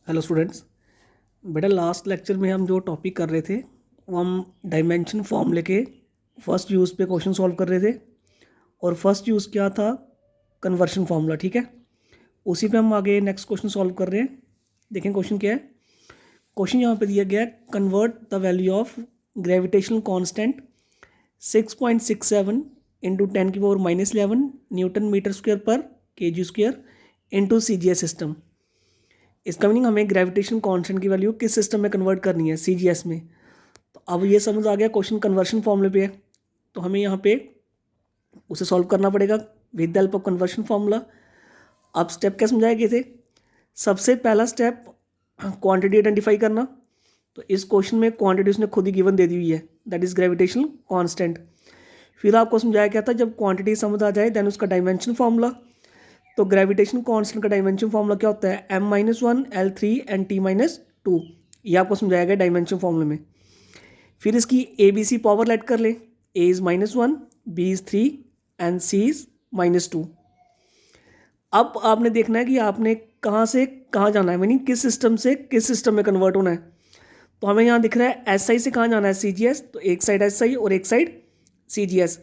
Hello students. बेटा last lecture में हम जो टॉपिक कर रहे थे वो हम डायमेंशन फॉर्मूले के फर्स्ट यूज़ पे क्वेश्चन सॉल्व कर रहे थे। और फर्स्ट यूज़ क्या था? Conversion formula. ठीक है, उसी पे हम आगे नेक्स्ट क्वेश्चन सॉल्व कर रहे हैं। देखें क्वेश्चन क्या है। क्वेश्चन यहाँ पे दिया गया है, convert the value of gravitational constant 6.67 into 10⁻11 newton metre square पर kg square into CGS system. इसका मीनिंग हमें ग्रेविटेशन कांस्टेंट की वैल्यू किस सिस्टम में कन्वर्ट करनी है, CGS में। तो अब ये समझ आ गया क्वेश्चन कन्वर्शन फॉर्मूले पे है, तो हमें यहाँ पे उसे सॉल्व करना पड़ेगा with the help of conversion formula. अब स्टेप क्या समझाए गए थे? सबसे पहला स्टेप क्वांटिटी आइडेंटिफाई करना। तो इस क्वेश्चन में क्वांटिटी उसने खुद ही गिवन दे दी हुई है, दैट इज ग्रेविटेशनल कांस्टेंट। फिर आपको समझाया क्या था, जब क्वांटिटी समझ आ जाए देन उसका डायमेंशन फार्मूला। तो ग्रेविटेशन कांस्टेंट का डायमेंशन फार्मूला क्या होता है? m-1 L3 and T-2। ये आपको समझाया गया डायमेंशन फार्मूले में। फिर इसकी ABC पावर लेट कर ले, A is -1, B is 3 and C is -2। अब आपने देखना है कि आपने कहाँ से कहाँ जाना है, मीनिंग किस सिस्टम से किस सिस्टम में कन्वर्ट होना है। तो हमें यहाँ दिख रहा है SI से कहाँ जाना है, CGS। तो एक साइड SI और एक साइड CGS।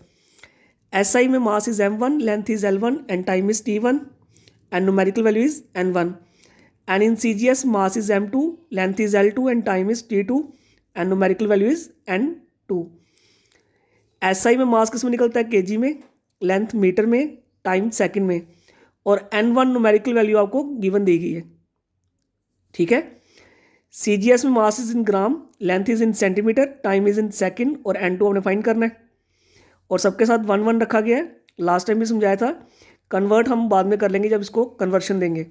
SI में mass is m1, length is L1 and time is T1 and numerical value is n1, and in CGS mass is m2, length is L2 and time is T2 and numerical value is n2। SI में मास किस में निकलता है? kg में, length metre में, time second में, और n1 numerical value आपको गिवन दी गई है। ठीक है, CGS में mass is in gram, length is in centimetre, time is in second और n2 हमने फाइंड करना है। और सबके साथ 1 1 रखा गया है। लास्ट टाइम भी समझाया था, कन्वर्ट हम बाद में कर लेंगे जब इसको कन्वर्शन देंगे।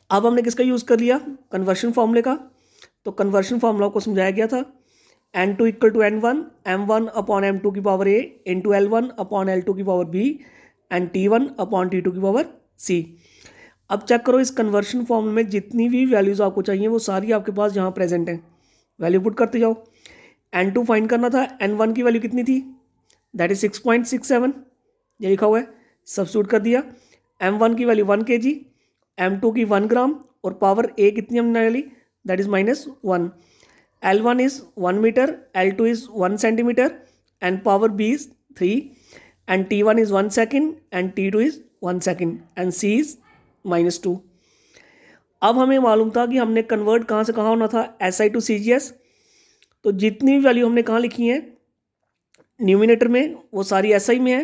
अब हमने किसका यूज़ कर लिया? कन्वर्शन फार्मूले का। तो कन्वर्शन फार्मूला को समझाया गया था, n2 = n1, m1 upon m2 की power a into L1 upon L2 की power b and T1 upon T2 की पावर c। अब चेक करो, इस कन्वर्शन फॉर्मूले में जितनी भी वैल्यूज़ आपको चाहिए वो सारी आपके पास यहाँ प्रेजेंट हैं। वैल्यू पुट करते जाओ। n2 फाइंड करना था, n1 की वैल्यू कितनी थी? दैट इज 6.67, ये लिखा हुआ है, सब्स्टिट्यूट कर दिया। m1 की वैल्यू 1 kg, m2 की 1 ग्राम और पावर a कितनी हमने डाली? That is -1। L1 is 1 metre, L2 is 1 centimetre and power b is 3 and T1 is 1 second and T2 is 1 second and c is -2। अब हमें मालूम था कि हमने कन्वर्ट कहाँ से कहाँ होना था, SI टू CGS। तो जितनी भी वैल्यू हमने कहाँ लिखी है न्यूमिनेटर में वो सारी SI में है,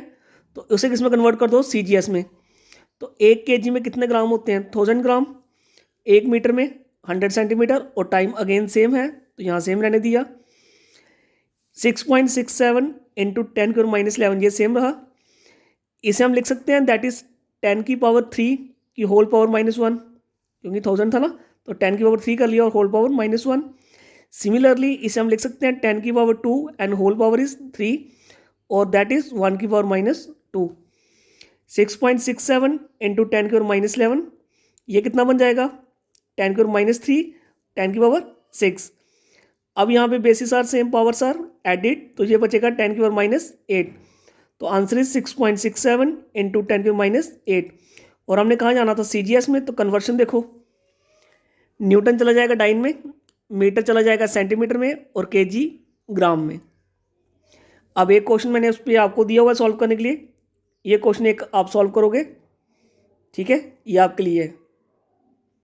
तो उसे किस में कन्वर्ट कर दो? CGS में। तो 1 kg में कितने ग्राम होते हैं? 1000 ग्राम। 1 मीटर में 100 सेंटीमीटर और टाइम अगेन सेम है तो यहाँ सेम रहने दिया। 6.67 इंटू 10⁻11 ये सेम रहा। इसे हम लिख सकते हैं दैट इज 10⁻3 की होल पावर -1, क्योंकि 1000 था ना, तो 10⁻3 कर लिया और होल पावर -1। सिमिलरली इसे हम लिख सकते हैं 10⁻2 एंड होल पावर इज 3 और दैट इज 1⁻2। 6.67 इंटू 10⁻11 ये कितना बन जाएगा? 10⁻3, 10⁻6। अब यहाँ पे basis are same, powers are added, तो ये बचेगा 10⁻8। तो आंसर इज 6.67 इंटू 10⁻8। और हमने कहाँ जाना था? CGS में। तो कन्वर्शन देखो, न्यूटन चला जाएगा डाइन में, मीटर चला जाएगा सेंटीमीटर में और kg ग्राम में। अब एक क्वेश्चन मैंने उस पर आपको दिया हुआ है सॉल्व करने के लिए, ये क्वेश्चन एक आप सॉल्व करोगे। ठीक है, ये आपके लिए है।